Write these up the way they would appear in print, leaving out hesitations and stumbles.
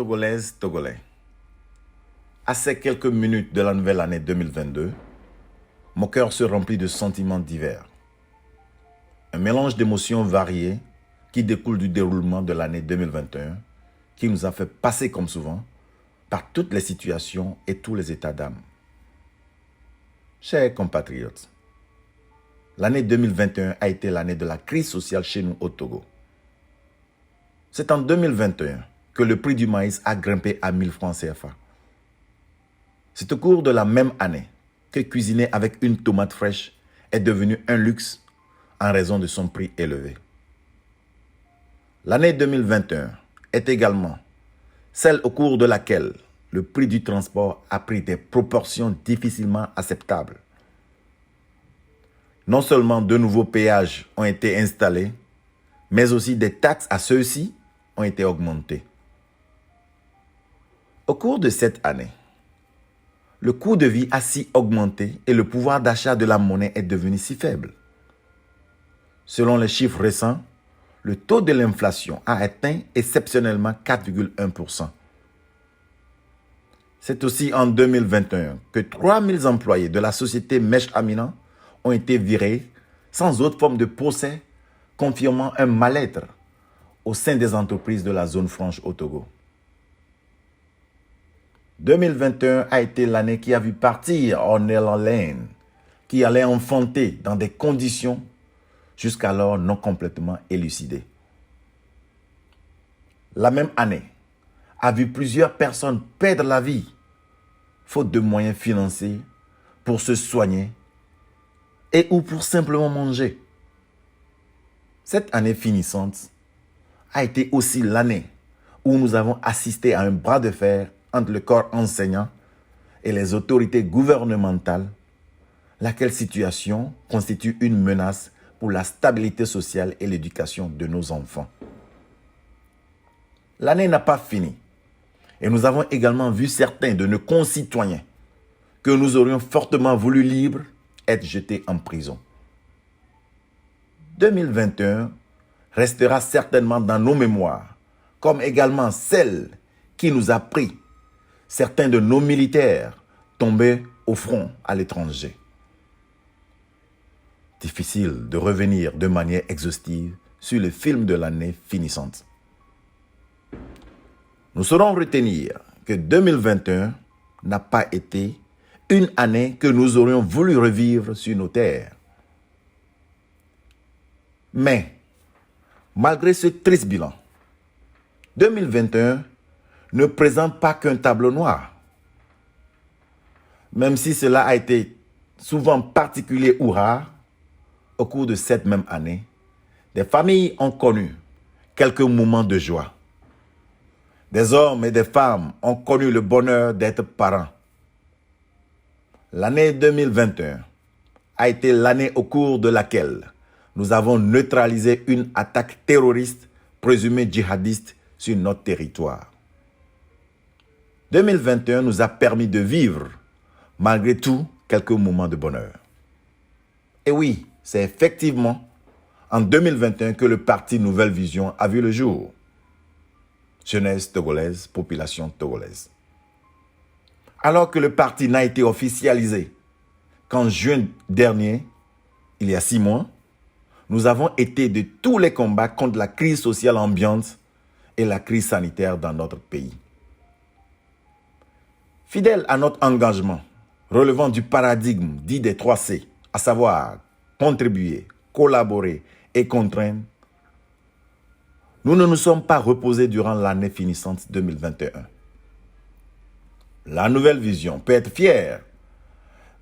Togolaises, Togolais, à ces quelques minutes de la nouvelle année 2022, mon cœur se remplit de sentiments divers. Un mélange d'émotions variées qui découle du déroulement de l'année 2021, qui nous a fait passer comme souvent par toutes les situations et tous les états d'âme. Chers compatriotes, l'année 2021 a été l'année de la crise sociale chez nous au Togo. C'est en 2021 que le prix du maïs a grimpé à 1000 francs CFA. C'est au cours de la même année que cuisiner avec une tomate fraîche est devenu un luxe en raison de son prix élevé. L'année 2021 est également celle au cours de laquelle le prix du transport a pris des proportions difficilement acceptables. Non seulement de nouveaux péages ont été installés, mais aussi des taxes à ceux-ci ont été augmentées. Au cours de cette année, le coût de vie a si augmenté et le pouvoir d'achat de la monnaie est devenu si faible. Selon les chiffres récents, le taux de l'inflation a atteint exceptionnellement 4,1%. C'est aussi en 2021 que 3000 employés de la société Mèche Aminan ont été virés sans autre forme de procès, confirmant un mal-être au sein des entreprises de la zone franche au Togo. 2021 a été l'année qui a vu partir Ornella Lane, qui allait enfanter dans des conditions jusqu'alors non complètement élucidées. La même année a vu plusieurs personnes perdre la vie, faute de moyens financiers pour se soigner et ou pour simplement manger. Cette année finissante a été aussi l'année où nous avons assisté à un bras de fer entre le corps enseignant et les autorités gouvernementales, laquelle situation constitue une menace pour la stabilité sociale et l'éducation de nos enfants. L'année n'a pas fini et nous avons également vu certains de nos concitoyens que nous aurions fortement voulu libres être jetés en prison. 2021 restera certainement dans nos mémoires, comme également celle qui nous a pris certains de nos militaires tombés au front à l'étranger. Difficile de revenir de manière exhaustive sur le film de l'année finissante. Nous saurons retenir que 2021 n'a pas été une année que nous aurions voulu revivre sur nos terres. Mais, malgré ce triste bilan, 2021 ne présente pas qu'un tableau noir. Même si cela a été souvent particulier ou rare, au cours de cette même année, des familles ont connu quelques moments de joie. Des hommes et des femmes ont connu le bonheur d'être parents. L'année 2021 a été l'année au cours de laquelle nous avons neutralisé une attaque terroriste présumée djihadiste sur notre territoire. 2021 nous a permis de vivre, malgré tout, quelques moments de bonheur. Et oui, c'est effectivement en 2021 que le parti Nouvelle Vision a vu le jour. Jeunesse togolaise, population togolaise. Alors que le parti n'a été officialisé qu'en juin dernier, il y a 6 mois, nous avons été de tous les combats contre la crise sociale ambiante et la crise sanitaire dans notre pays. Fidèle à notre engagement, relevant du paradigme dit des 3C, à savoir contribuer, collaborer et contraindre, nous ne nous sommes pas reposés durant l'année finissante 2021. La Nouvelle Vision peut être fière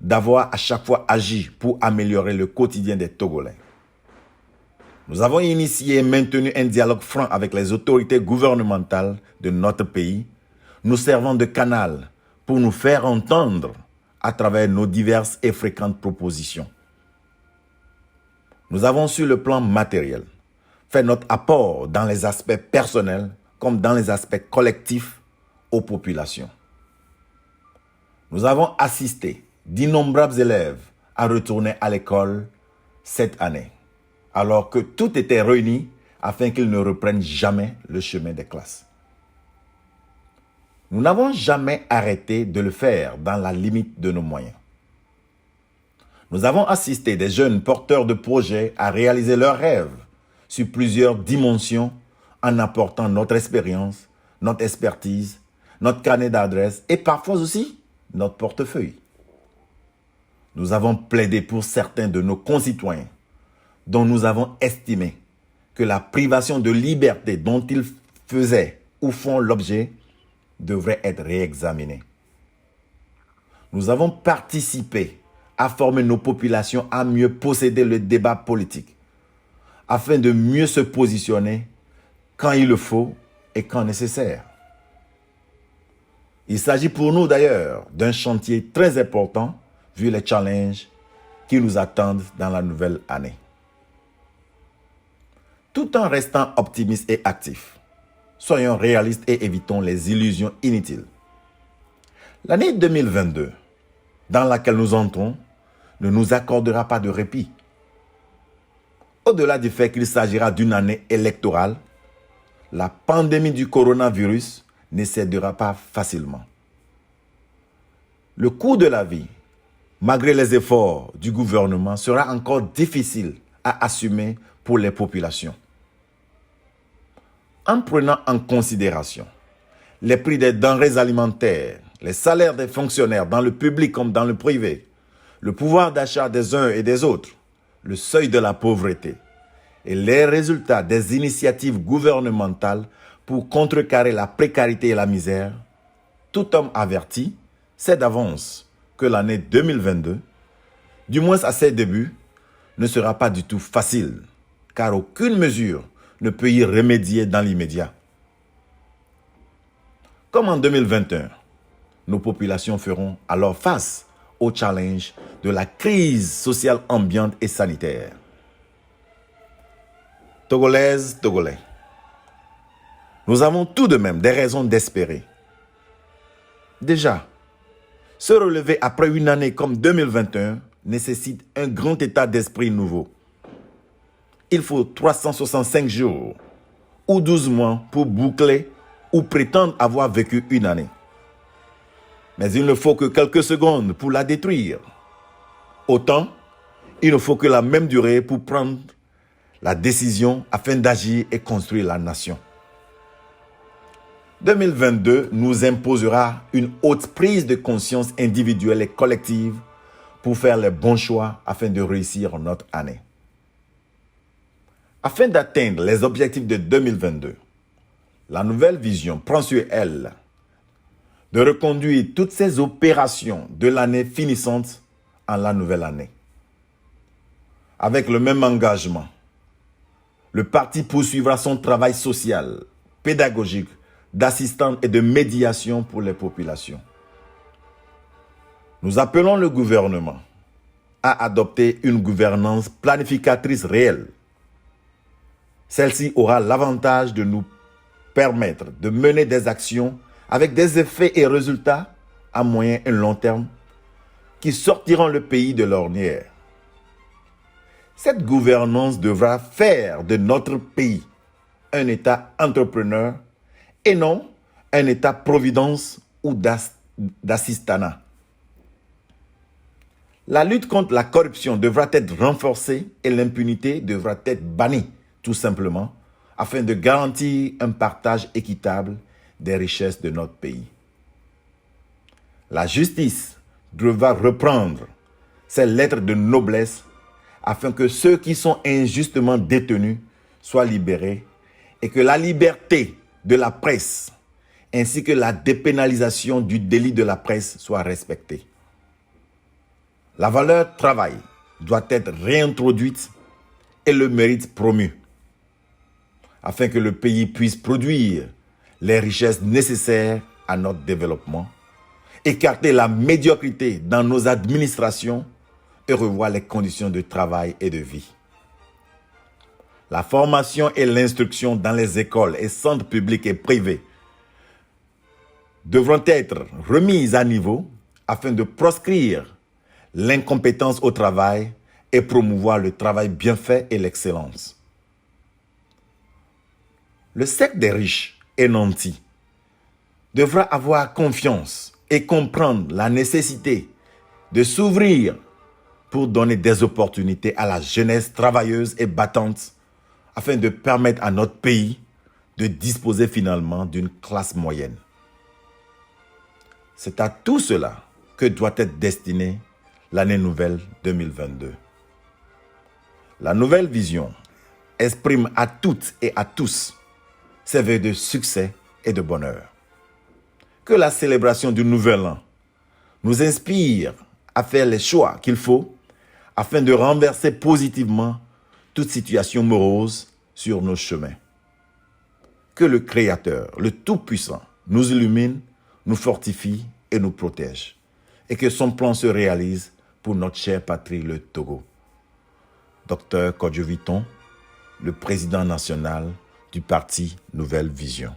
d'avoir à chaque fois agi pour améliorer le quotidien des Togolais. Nous avons initié et maintenu un dialogue franc avec les autorités gouvernementales de notre pays, nous servant de canal pour nous faire entendre à travers nos diverses et fréquentes propositions. Nous avons sur le plan matériel fait notre apport dans les aspects personnels comme dans les aspects collectifs aux populations. Nous avons assisté d'innombrables élèves à retourner à l'école cette année, alors que tout était réuni afin qu'ils ne reprennent jamais le chemin des classes. Nous n'avons jamais arrêté de le faire dans la limite de nos moyens. Nous avons assisté des jeunes porteurs de projets à réaliser leurs rêves sur plusieurs dimensions en apportant notre expérience, notre expertise, notre carnet d'adresses et parfois aussi notre portefeuille. Nous avons plaidé pour certains de nos concitoyens dont nous avons estimé que la privation de liberté dont ils faisaient ou font l'objet devrait être réexaminée. Nous avons participé à former nos populations à mieux posséder le débat politique, afin de mieux se positionner quand il le faut et quand nécessaire. Il s'agit pour nous d'ailleurs d'un chantier très important vu les challenges qui nous attendent dans la nouvelle année. Tout en restant optimistes et actifs, soyons réalistes et évitons les illusions inutiles. L'année 2022, dans laquelle nous entrons, ne nous accordera pas de répit. Au-delà du fait qu'il s'agira d'une année électorale, la pandémie du coronavirus ne cédera pas facilement. Le coût de la vie, malgré les efforts du gouvernement, sera encore difficile à assumer pour les populations. En prenant en considération les prix des denrées alimentaires, les salaires des fonctionnaires dans le public comme dans le privé, le pouvoir d'achat des uns et des autres, le seuil de la pauvreté et les résultats des initiatives gouvernementales pour contrecarrer la précarité et la misère, tout homme averti sait d'avance que l'année 2022, du moins à ses débuts, ne sera pas du tout facile, car aucune mesure ne peut y remédier dans l'immédiat. Comme en 2021, nos populations feront alors face au challenge de la crise sociale ambiante et sanitaire. Togolaises, Togolais, nous avons tout de même des raisons d'espérer. Déjà, se relever après une année comme 2021 nécessite un grand état d'esprit nouveau. Il faut 365 jours ou 12 mois pour boucler ou prétendre avoir vécu une année. Mais il ne faut que quelques secondes pour la détruire. Autant, il ne faut que la même durée pour prendre la décision afin d'agir et construire la nation. 2022 nous imposera une haute prise de conscience individuelle et collective pour faire les bons choix afin de réussir notre année. Afin d'atteindre les objectifs de 2022, la nouvelle vision prend sur elle de reconduire toutes ces opérations de l'année finissante en la nouvelle année. Avec le même engagement, le parti poursuivra son travail social, pédagogique, d'assistance et de médiation pour les populations. Nous appelons le gouvernement à adopter une gouvernance planificatrice réelle. Celle-ci aura l'avantage de nous permettre de mener des actions avec des effets et résultats à moyen et long terme qui sortiront le pays de l'ornière. Cette gouvernance devra faire de notre pays un État entrepreneur et non un État-providence ou d'assistanat. La lutte contre la corruption devra être renforcée et l'impunité devra être bannie, tout simplement, afin de garantir un partage équitable des richesses de notre pays. La justice devra reprendre ses lettres de noblesse afin que ceux qui sont injustement détenus soient libérés et que la liberté de la presse ainsi que la dépénalisation du délit de la presse soient respectées. La valeur travail doit être réintroduite et le mérite promu afin que le pays puisse produire les richesses nécessaires à notre développement, écarter la médiocrité dans nos administrations et revoir les conditions de travail et de vie. La formation et l'instruction dans les écoles et centres publics et privés devront être remises à niveau afin de proscrire l'incompétence au travail et promouvoir le travail bien fait et l'excellence. Le secte des riches est nanti devra avoir confiance et comprendre la nécessité de s'ouvrir pour donner des opportunités à la jeunesse travailleuse et battante afin de permettre à notre pays de disposer finalement d'une classe moyenne. C'est à tout cela que doit être destinée l'année nouvelle 2022. La nouvelle vision exprime à toutes et à tous ses vœux de succès et de bonheur. Que la célébration du nouvel an nous inspire à faire les choix qu'il faut afin de renverser positivement toute situation morose sur nos chemins. Que le Créateur, le Tout-Puissant, nous illumine, nous fortifie et nous protège. Et que son plan se réalise pour notre chère patrie, le Togo. Dr Kodjo Viton, le président national du parti Nouvelle Vision.